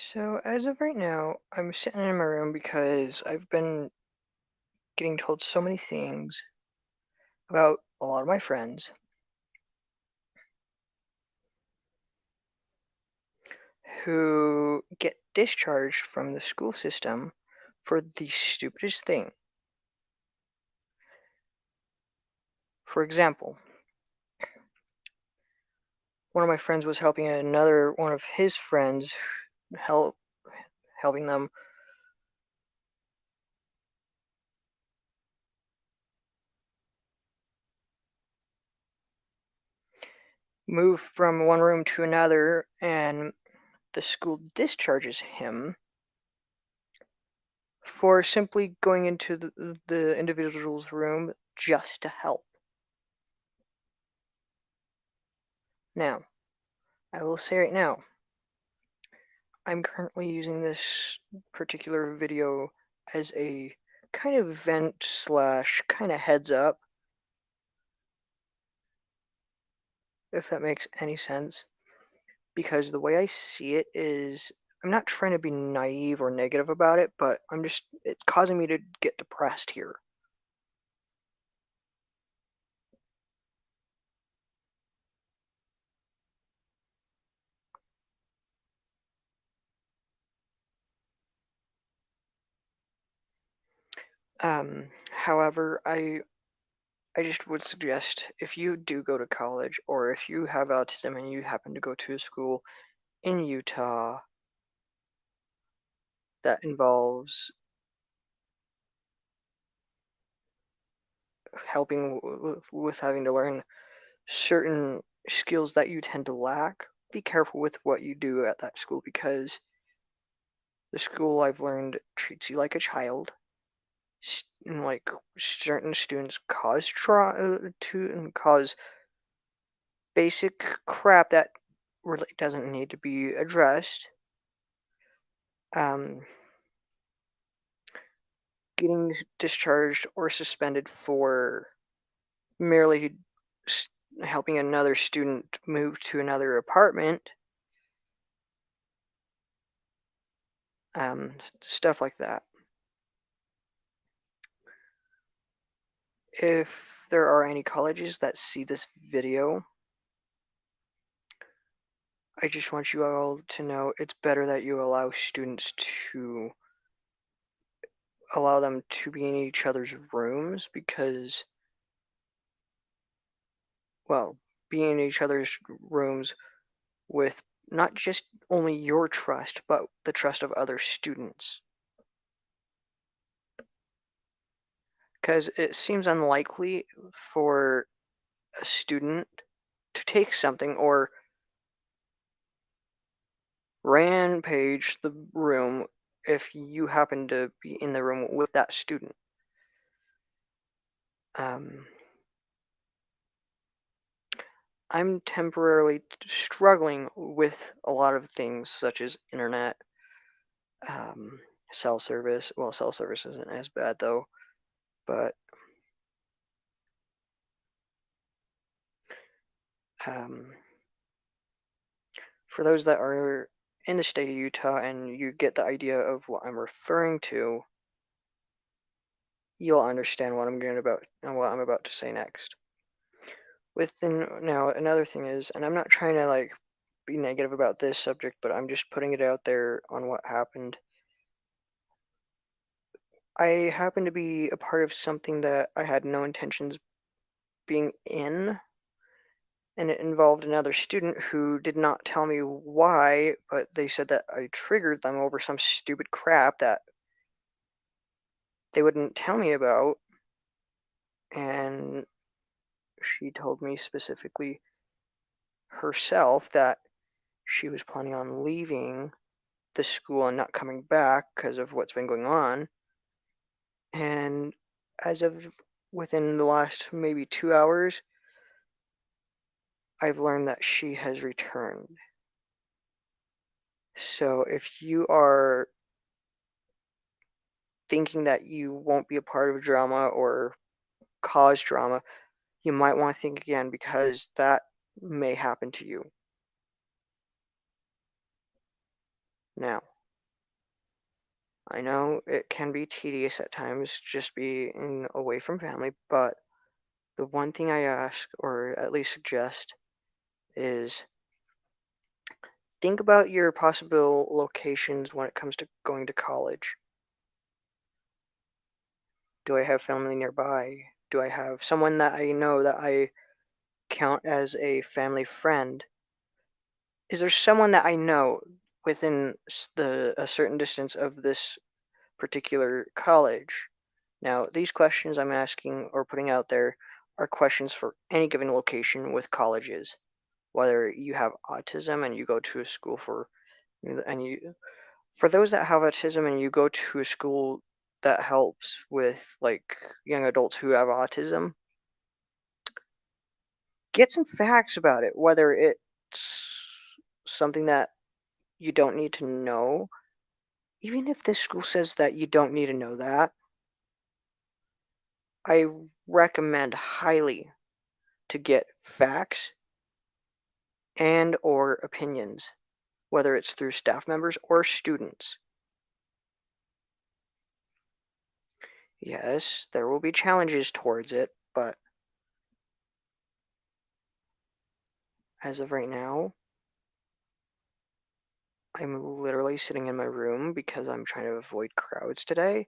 So as of right now, I'm sitting in my room because I've been getting told so many things about a lot of my friends who get discharged from the school system for the stupidest thing. For example, one of my friends was helping another one of his friends help helping them move from one room to another, and the school discharges him for simply going into the individual's room just to help. Now, I will say right now, I'm currently using this particular video as a kind of vent slash kind of heads up, if that makes any sense, because the way I see it is I'm not trying to be naive or negative about it, but it's causing me to get depressed here. However, I just would suggest if you do go to college or if you have autism and you happen to go to a school in Utah that involves helping with having to learn certain skills that you tend to lack, be careful with what you do at that school because the school I've learned treats you like a child. And like certain students cause basic crap that really doesn't need to be addressed. Um, Getting discharged or suspended for merely helping another student move to another apartment, stuff like that. If there are any colleges that see this video, I just want you all to know it's better that you allow students to allow them to be in each other's rooms because, well, being in each other's rooms with not just only your trust, but the trust of other students. Because it seems unlikely for a student to take something or rampage the room if you happen to be in the room with that student. I'm temporarily struggling with a lot of things such as internet, um, cell service. Well, cell service isn't as bad though, but um, for those that are in the state of Utah and you get the idea of what I'm referring to, you'll understand what I'm about to say next. Now, another thing is, and I'm not trying to like be negative about this subject, but I'm just putting it out there on what happened. I happened to be a part of something that I had no intentions being in, and it involved another student who did not tell me why, but they said that I triggered them over some stupid crap that they wouldn't tell me about. And she told me specifically herself that she was planning on leaving the school and not coming back because of what's been going on. And as of within the last maybe 2 hours, I've learned that she has returned. So if you are thinking that you won't be a part of drama or cause drama, you might want to think again because that may happen to you. Now, I know it can be tedious at times just being away from family, but the one thing I ask, or at least suggest, is think about your possible locations when it comes to going to college. Do I have family nearby? Do I have someone that I know that I count as a family friend? Is there someone that I know within a certain distance of this particular college? Now, these questions I'm asking or putting out there are questions for any given location with colleges. Whether you have autism and you go to a school and you, for those that have autism and you go to a school that helps with like young adults who have autism, get some facts about it, whether it's something that you don't need to know. Even if this school says that you don't need to know that, I recommend highly to get facts and or opinions, whether it's through staff members or students. Yes, there will be challenges towards it, but as of right now, I'm literally sitting in my room because I'm trying to avoid crowds today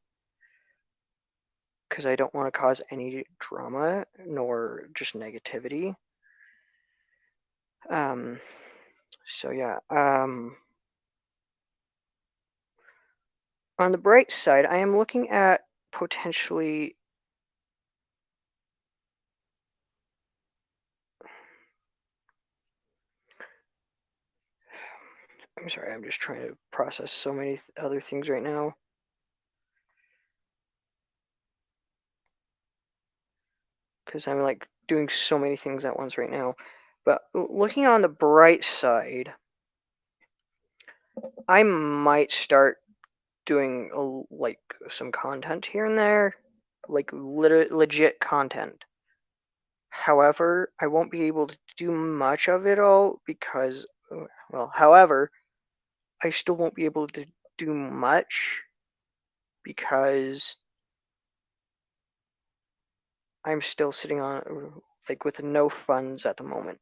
because I don't want to cause any drama nor just negativity. Um, so yeah, on the bright side, I am looking at potentially. I'm sorry, I'm just trying to process so many other things right now. Because I'm like doing so many things at once right now. But looking on the bright side, I might start doing like some content here and there, like legit content. However, I won't be able to do much of it all because, well, however, I still won't be able to do much because I'm still sitting on like with no funds at the moment.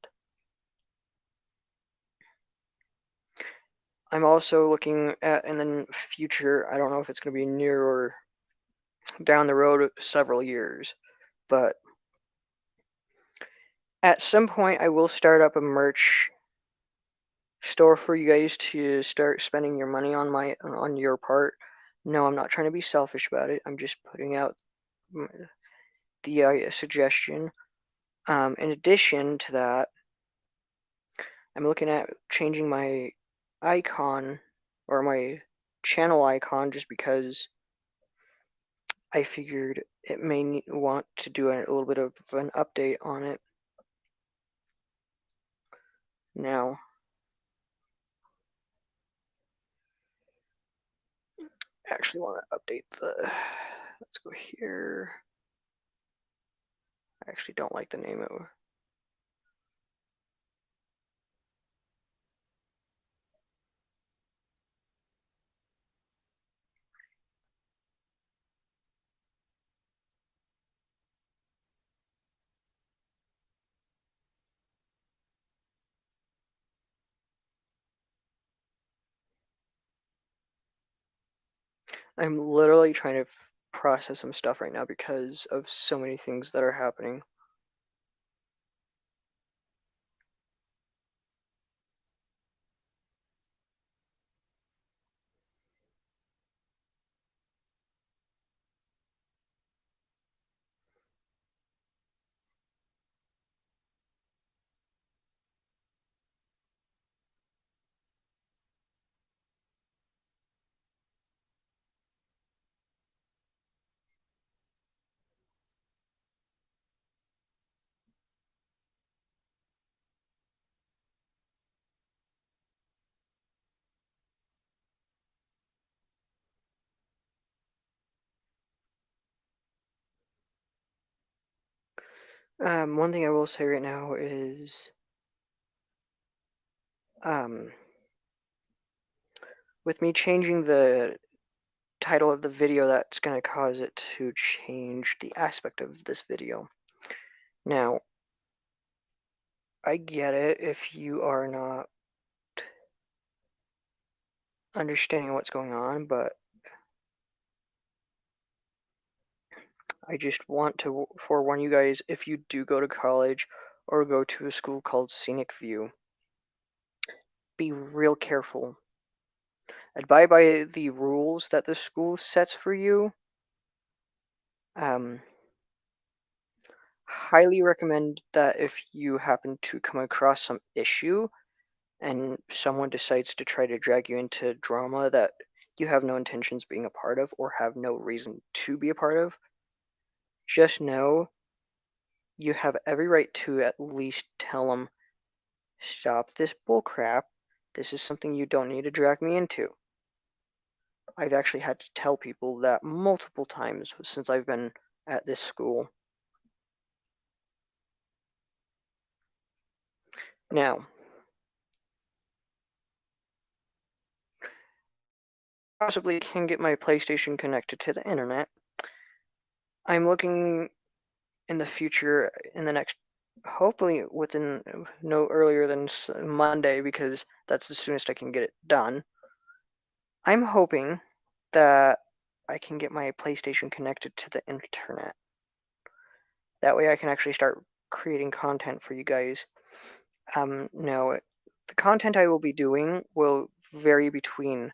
I'm also looking at in the future, I don't know if it's going to be near or down the road several years, but at some point I will start up a merch store for you guys to start spending your money on your part. No, I'm not trying to be selfish about it. I'm just putting out the suggestion. In addition to that, I'm looking at changing my icon or my channel icon just because I figured it may want to do a little bit of an update on it. Now, I actually want to update let's go here. I actually don't like the name of. I'm literally trying to process some stuff right now because of so many things that are happening. One thing I will say right now is, um, with me changing the title of the video, that's going to cause it to change the aspect of this video. Now, I get it if you are not understanding what's going on, but I just want to forewarn you guys, if you do go to college or go to a school called Scenic View, be real careful. Abide by the rules that the school sets for you. Highly recommend that if you happen to come across some issue and someone decides to try to drag you into drama that you have no intentions being a part of or have no reason to be a part of, just know you have every right to at least tell them, stop this bullcrap. This is something you don't need to drag me into. I've actually had to tell people that multiple times since I've been at this school. Now, possibly can get my PlayStation connected to the internet. I'm looking in the future, in the next, hopefully within no earlier than Monday, because that's the soonest I can get it done. I'm hoping that I can get my PlayStation connected to the internet. That way I can actually start creating content for you guys. Now, the content I will be doing will vary between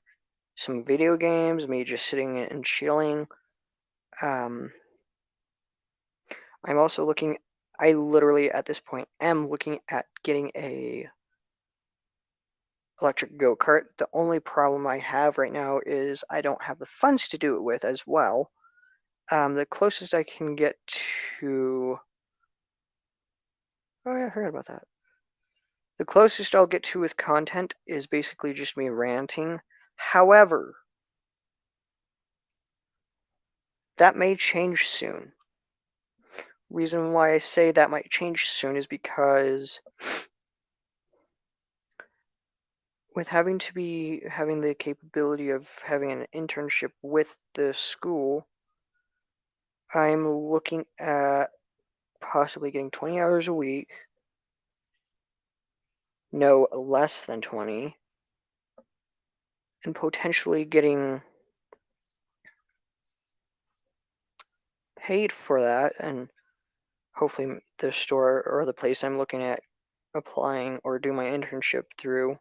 some video games, me just sitting and chilling. I'm also looking, I literally at this point am looking at getting a electric go-kart. The only problem I have right now is I don't have the funds to do it with as well. The closest I can get to, oh yeah, I heard about that. The closest I'll get to with content is basically just me ranting. However, that may change soon. Reason why I say that might change soon is because with having the capability of having an internship with the school, I'm looking at possibly getting 20 hours a week, no less than 20, and potentially getting paid for that, and hopefully the store or the place I'm looking at applying or do my internship through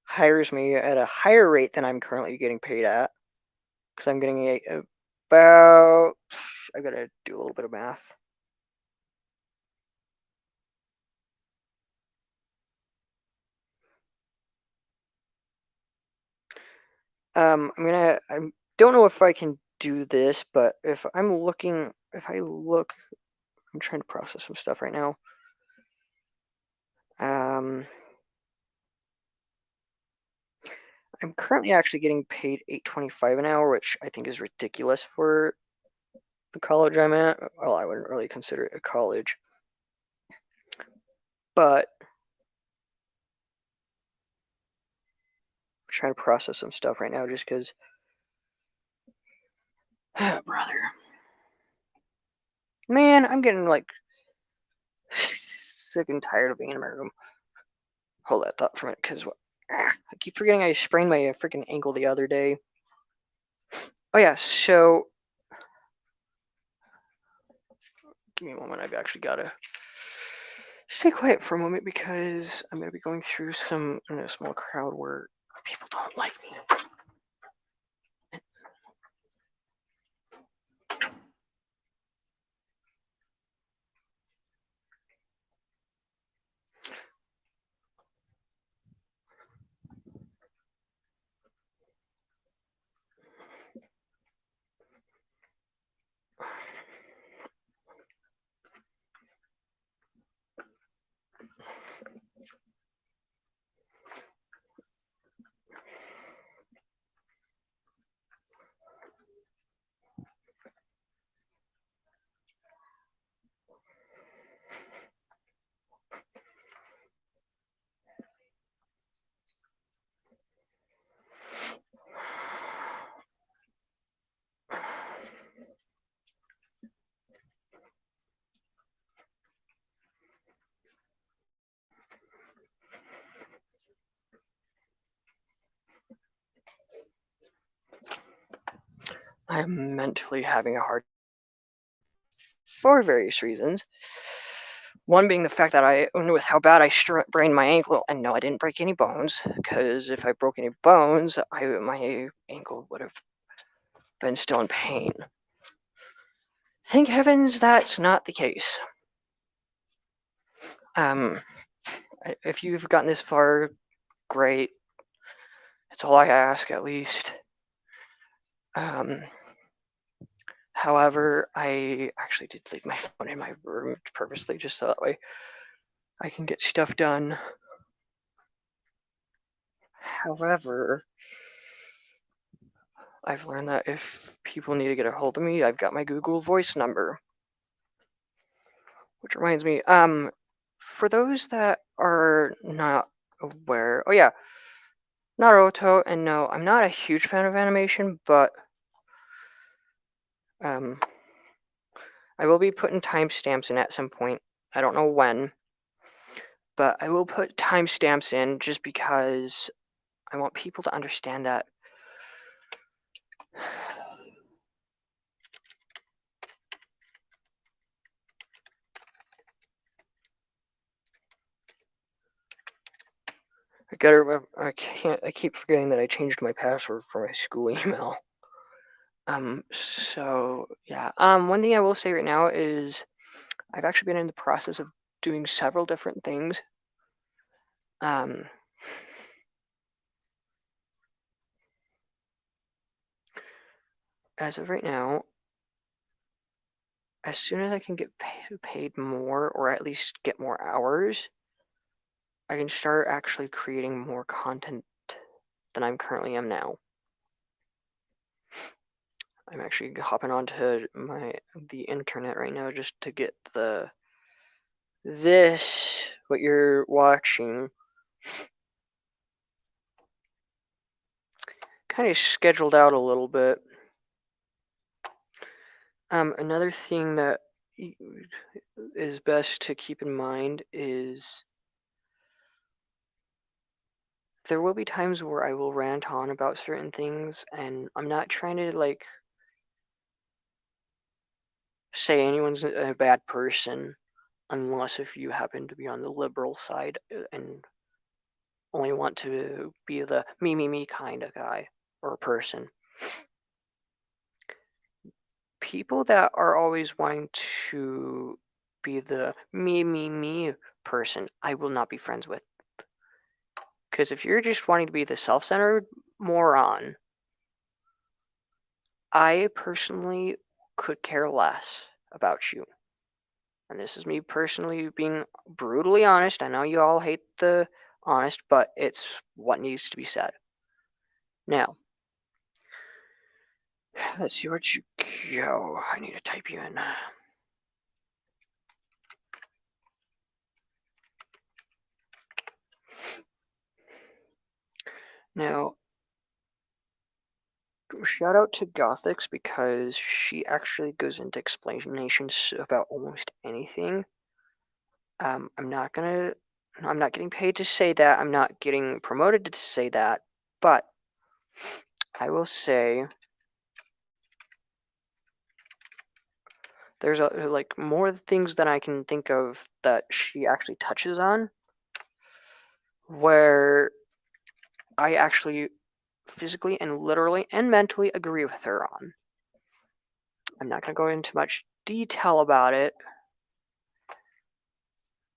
hires me at a higher rate than I'm currently getting paid at, because I'm getting about, I gotta do a little bit of math. I don't know if I can do this, but if I look, I'm trying to process some stuff right now. I'm currently actually getting paid $8.25 an hour, which I think is ridiculous for the college I'm at. Well, I wouldn't really consider it a college, but I'm trying to process some stuff right now just because, brother, man, I'm getting like sick and tired of being in my room. Hold that thought for a minute, because I keep forgetting I sprained my freaking ankle the other day. Oh yeah, so give me a moment. I've actually got to stay quiet for a moment because I'm going to be going through some in a small crowd where people don't like me. I'm mentally having a hard for various reasons. One being the fact that with how bad I sprained my ankle, and no, I didn't break any bones, because if I broke any bones, my ankle would have been still in pain. Thank heavens that's not the case. If you've gotten this far, great. It's all I ask, at least. However, I actually did leave my phone in my room purposely, just so that way I can get stuff done. However, I've learned that if people need to get a hold of me, I've got my Google Voice number. Which reminds me, for those that are not aware, oh yeah, Naruto, and no, I'm not a huge fan of animation, but I will be putting timestamps in at some point. I don't know when, but I will put timestamps in just because I want people to understand that I keep forgetting that I changed my password for my school email. So yeah. One thing I will say right now is I've actually been in the process of doing several different things. As of right now, as soon as I can get paid more, or at least get more hours, I can start actually creating more content than I currently am now. I'm actually hopping onto the internet right now just to get what you're watching kind of scheduled out a little bit. Another thing that is best to keep in mind is there will be times where I will rant on about certain things, and I'm not trying to like say anyone's a bad person, unless if you happen to be on the liberal side and only want to be the me kind of guy or person. People that are always wanting to be the me person, I will not be friends with. Because if you're just wanting to be the self-centered moron, I personally could care less about you. And this is me personally being brutally honest. I know you all hate the honest, but it's what needs to be said. Now, let's see, where'd you go? I need to type you in. Now, shout out to GOTHIX because she actually goes into explanations about almost anything. I'm not getting paid to say that. I'm not getting promoted to say that, but I will say there's like more things than I can think of that she actually touches on, where I actually physically and literally and mentally agree with her on. I'm not going to go into much detail about it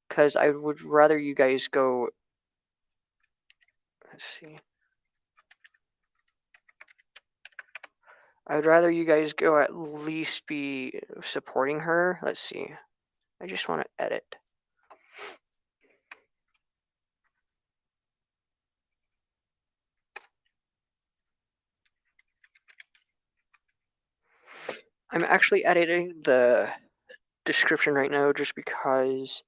because I would rather you guys go. Let's see. I would rather you guys go at least be supporting her. Let's see. I just want to edit. I'm actually editing the description right now just because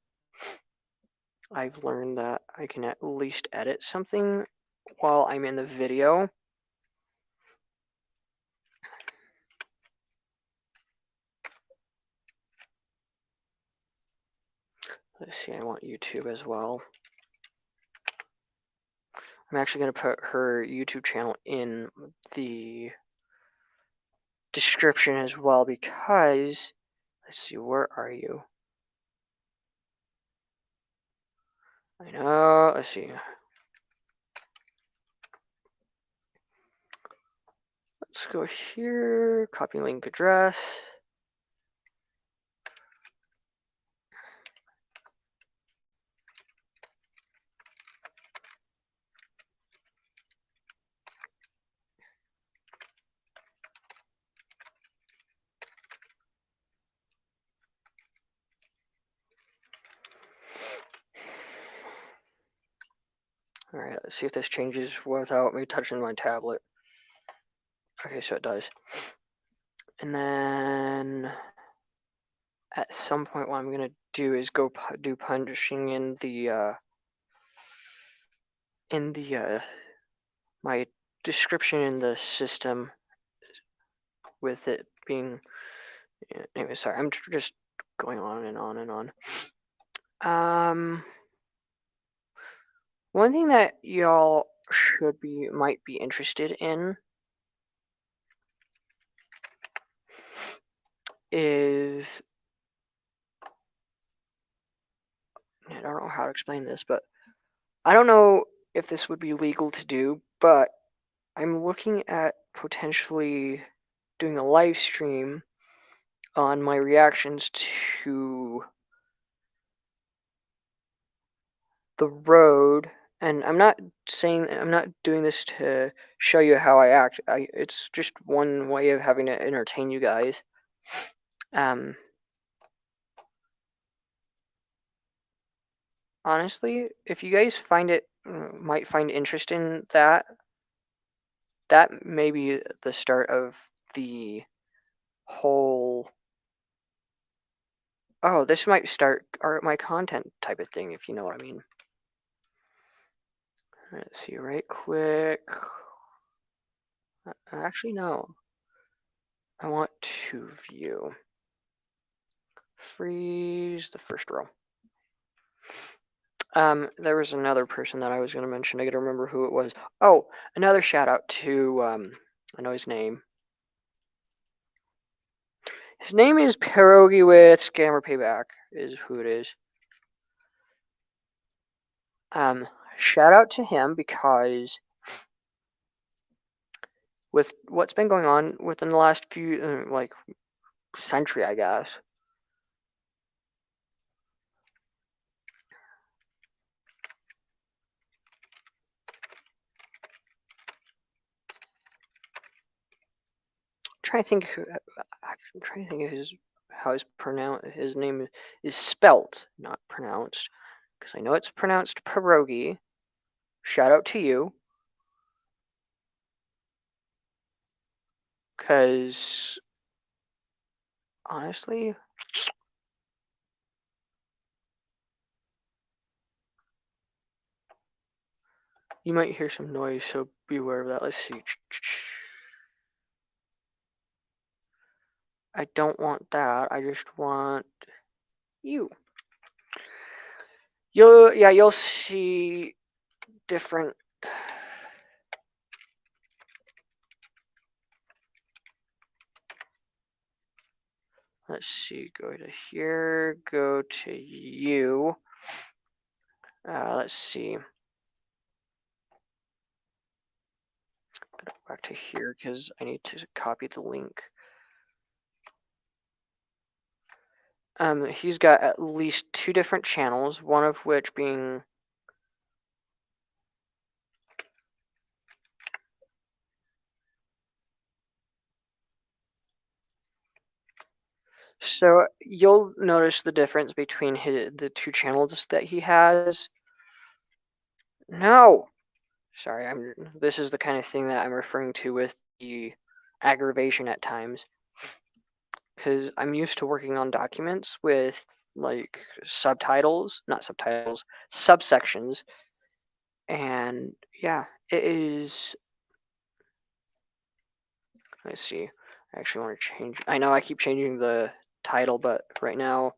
I've learned that I can at least edit something while I'm in the video. Let's see, I want YouTube as well. I'm actually going to put her YouTube channel in the description as well, because let's see, where are you? I know, let's see. Let's go here, copy link address. All right, let's see if this changes without me touching my tablet. Okay, so it does. And then at some point, what I'm gonna do is go do punching in the my description in the system, with it being. Anyway, sorry, I'm just going on and on and on. One thing that y'all might be interested in is, I don't know how to explain this, but I don't know if this would be legal to do, but I'm looking at potentially doing a live stream on my reactions to The Road, and I'm not doing this to show you how I act. It's just one way of having to entertain you guys. Honestly, if you guys might find interest in that, that may be the start of the whole, oh, this might start my content type of thing, if you know what I mean. Let's see, right quick. Actually, no. I want to view. Freeze the first row. There was another person that I was going to mention. I got to remember who it was. Oh, another shout out to, I know his name. His name is Pierogi with Scammer Payback, is who it is. Shout out to him, because with what's been going on within the last few, like, century, I guess. I'm trying to think of how his name is spelt, not pronounced, because I know it's pronounced Pierogi. Shout out to you, because honestly, you might hear some noise, so beware of that. Let's see. I don't want that. I just want you. You'll see different. Let's see. Go to here. Go to you. Let's see. Go back to here because I need to copy the link. He's got at least 2 different channels, one of which being so you'll notice the difference between the 2 channels that he has. No, sorry, this is the kind of thing that I'm referring to with the aggravation at times, because I'm used to working on documents with like not subtitles, subsections, and yeah, it is. Let's see. I actually want to change. I know I keep changing the title, but right now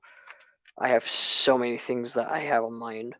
I have so many things that I have on mind.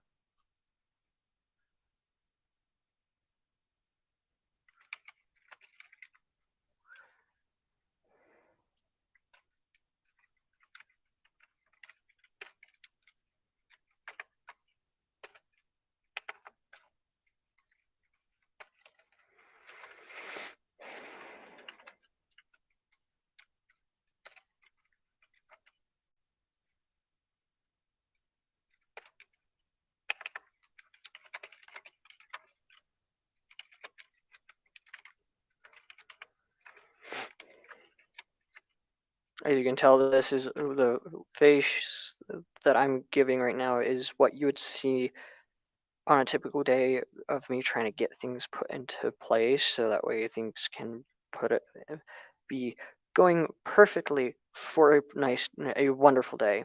As you can tell, this is the face that I'm giving right now is what you would see on a typical day of me trying to get things put into place, so that way things can be going perfectly for a wonderful day.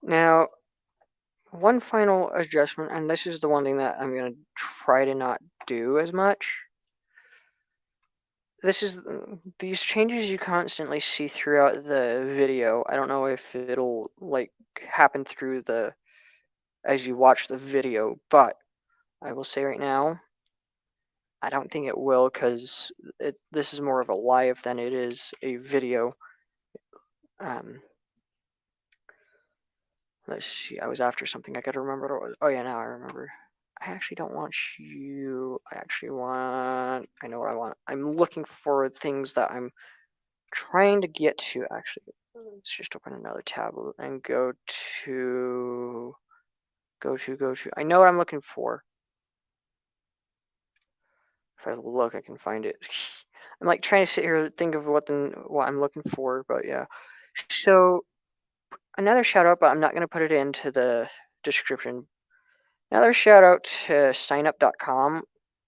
Now, one final adjustment, and this is the one thing that I'm going to try to not do as much. These changes you constantly see throughout the video. I don't know if it'll like happen through as you watch the video, but I will say right now, I don't think it will, because this is more of a live than it is a video. Let's see, I was after something. I gotta remember what it was. Oh yeah, now I remember. I actually don't want you. I know what I want. I'm looking for things that I'm trying to get to. Actually, let's just open another tab and go to. I know what I'm looking for. If I look, I can find it. I'm like trying to sit here and think of what I'm looking for, but yeah. So another shout out, but I'm not going to put it into the description. Another shout out to signup.com,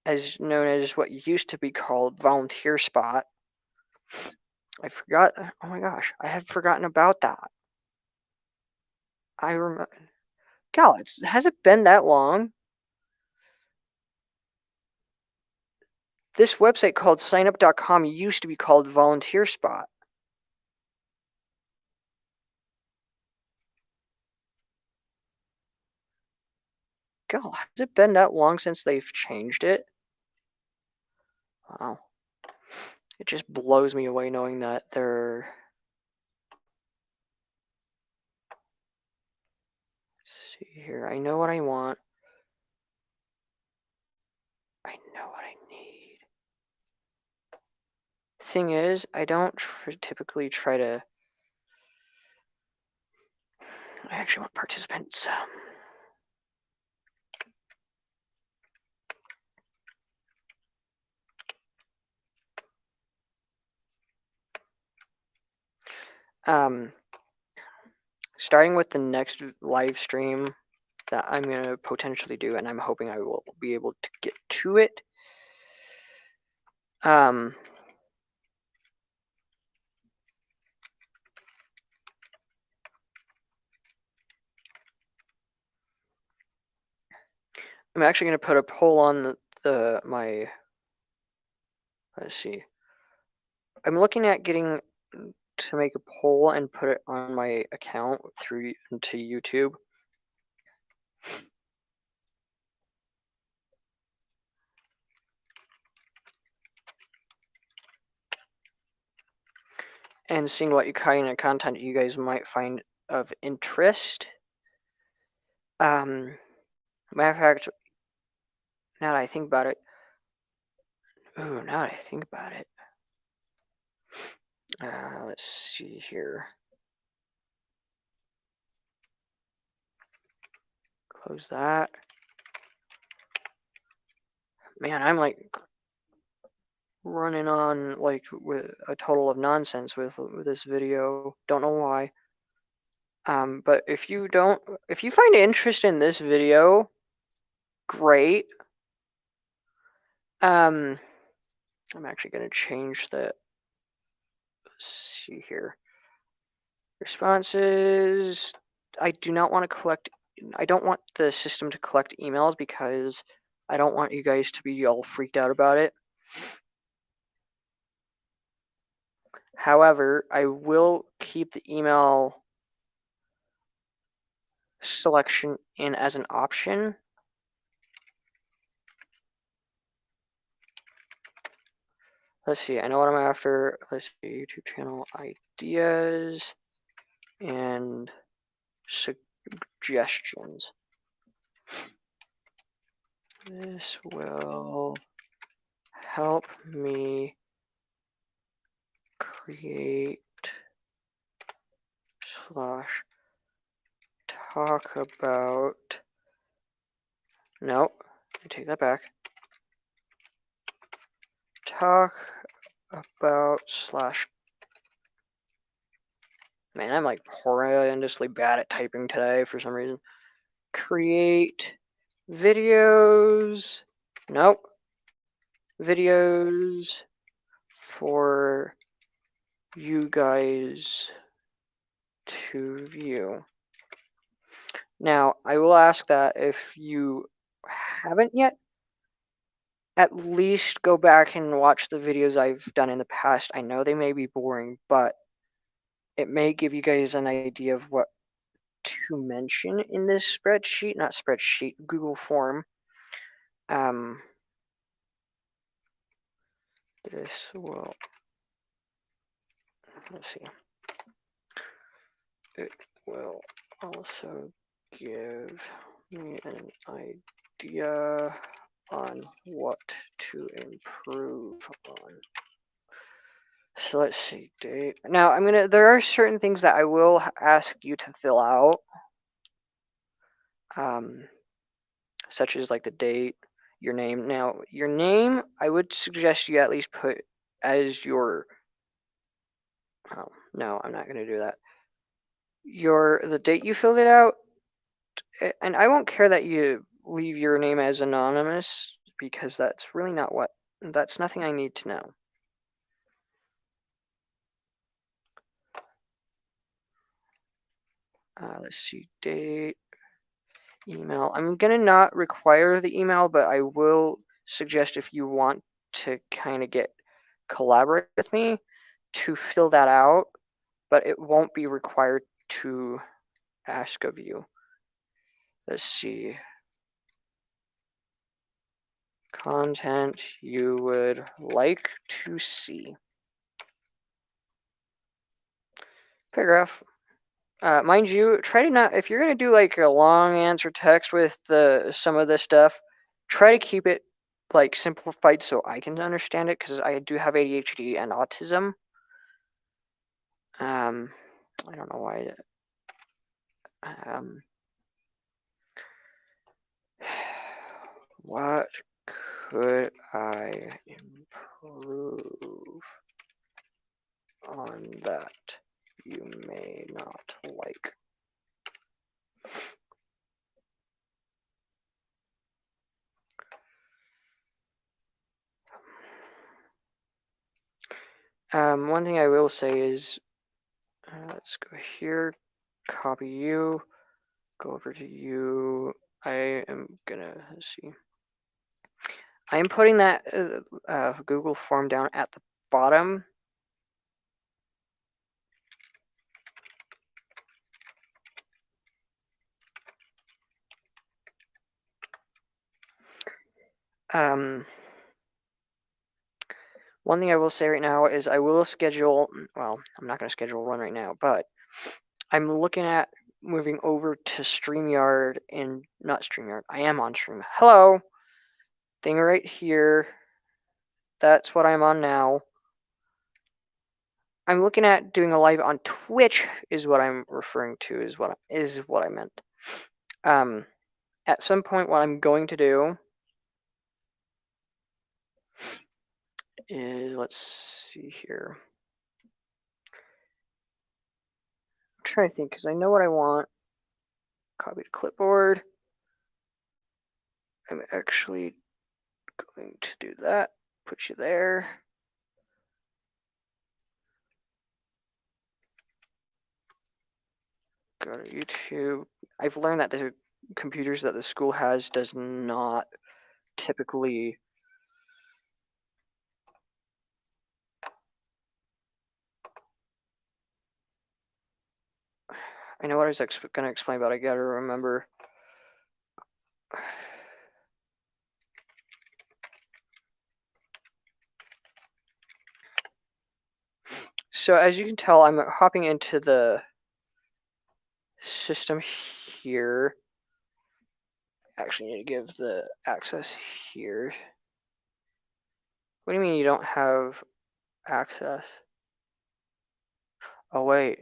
as known as what used to be called Volunteer Spot. I forgot. Oh my gosh, I had forgotten about that. I remember. God, has it been that long? This website called signup.com used to be called Volunteer Spot. God, has it been that long since they've changed it? Wow. It just blows me away knowing that they're... Let's see here. I know what I want. I know what I need. Thing is, I don't typically try to... I actually want participants. Starting with the next live stream that I'm going to potentially do, and I'm hoping I will be able to get to it. I'm actually going to put a poll on my... Let's see. I'm looking at getting to make a poll and put it on my account to YouTube. And seeing what kind of content you guys might find of interest. Matter of fact, now that I think about it, let's see here. Close that. Man, I'm like running on like with a total of nonsense with this video. Don't know why. But if you find interest in this video, great. I'm actually going to change the... Let's see here. Responses. I do not want to collect... I don't want the system to collect emails, because I don't want you guys to be all freaked out about it. However, I will keep the email selection in as an option. Let's see, I know what I'm after. Let's see, YouTube channel ideas and suggestions. This will help me create talk about, nope, I take that back. Talk about slash, man, I'm like horrendously bad at typing today for some reason. Create videos, nope, videos for you guys to view. Now, I will ask that if you haven't yet, at least go back and watch the videos I've done in the past. I know they may be boring, but it may give you guys an idea of what to mention in this spreadsheet, not spreadsheet, Google form. This will, let's see, it will also give me an idea on what to improve on. So let's see, date. Now there are certain things that I will ask you to fill out. Such as like the date, your name. Now, your name, I would suggest you at least put as your, oh, no, I'm not going to do that. The date you filled it out, and I won't care that you leave your name as anonymous because that's really not that's nothing I need to know. Let's see, date, email. I'm going to not require the email, but I will suggest if you want to kind of collaborate with me to fill that out, but it won't be required to ask of you. Let's see. Content you would like to see. Paragraph. Mind you, try to not, if you're going to do like a long answer text with some of this stuff, try to keep it like simplified so I can understand it, because I do have ADHD and autism. I don't know why. What could I improve on that you may not like? One thing I will say is, let's go here, copy you, go over to you. I am gonna, let's see. I am putting that Google form down at the bottom. One thing I will say right now is I will schedule, well, I'm not going to schedule one right now, but I'm looking at moving over to StreamYard and not StreamYard. I am on Stream. Hello, thing right here. That's what I'm on now. I'm looking at doing a live on Twitch is what I'm referring to, is what I meant. At some point, what I'm going to do is, let's see here. I'm trying to think because I know what I want. Copy to clipboard. I'm actually going to do that. Put you there. Go to YouTube. I've learned that the computers that the school has does not typically I know what I was going to explain, but I gotta remember. So as you can tell, I'm hopping into the system here. Actually need to give the access here. What do you mean you don't have access? Oh wait.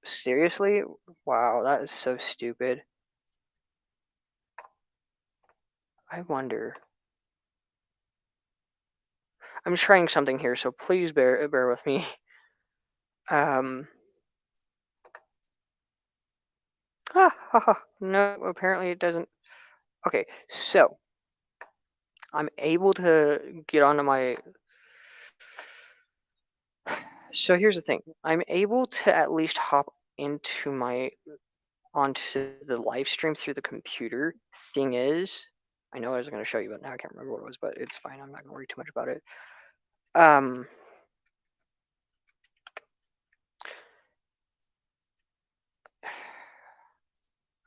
Seriously? Wow, that is so stupid. I wonder. I'm trying something here, so please bear with me. Um. No, apparently it doesn't. Okay, so I'm able to get onto my. So here's the thing. I'm able to at least hop into my onto the live stream through the computer. Thing is, I know I was going to show you, but now I can't remember what it was. But it's fine. I'm not going to worry too much about it. Um.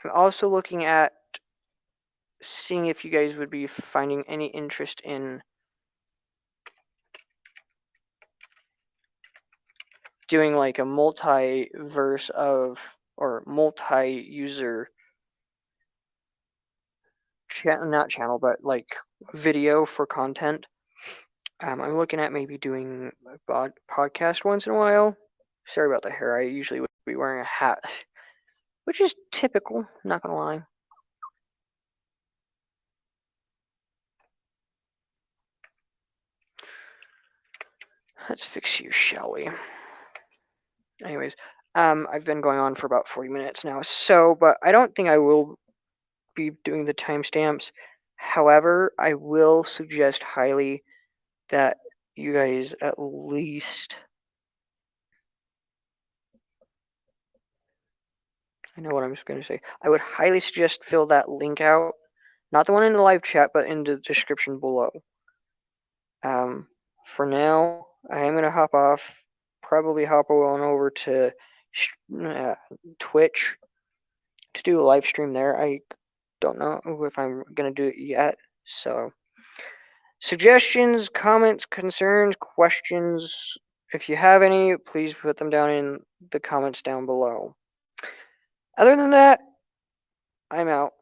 I'm also looking at seeing if you guys would be finding any interest in doing like a multi-verse of or multi-user not channel, but like video for content. I'm looking at maybe doing a podcast once in a while. Sorry about the hair. I usually would be wearing a hat, which is typical, not gonna lie. Let's fix you, shall we? Anyways, I've been going on for about 40 minutes now, but I don't think I will be doing the timestamps. However, I will suggest highly that you guys at least, I know what I'm going to say. I would highly suggest fill that link out, not the one in the live chat, but in the description below. For now, I am going to hop off, probably hop on over to Twitch to do a live stream there. I don't know if I'm going to do it yet. So, suggestions, comments, concerns, questions, if you have any, please put them down in the comments down below. Other than that, I'm out.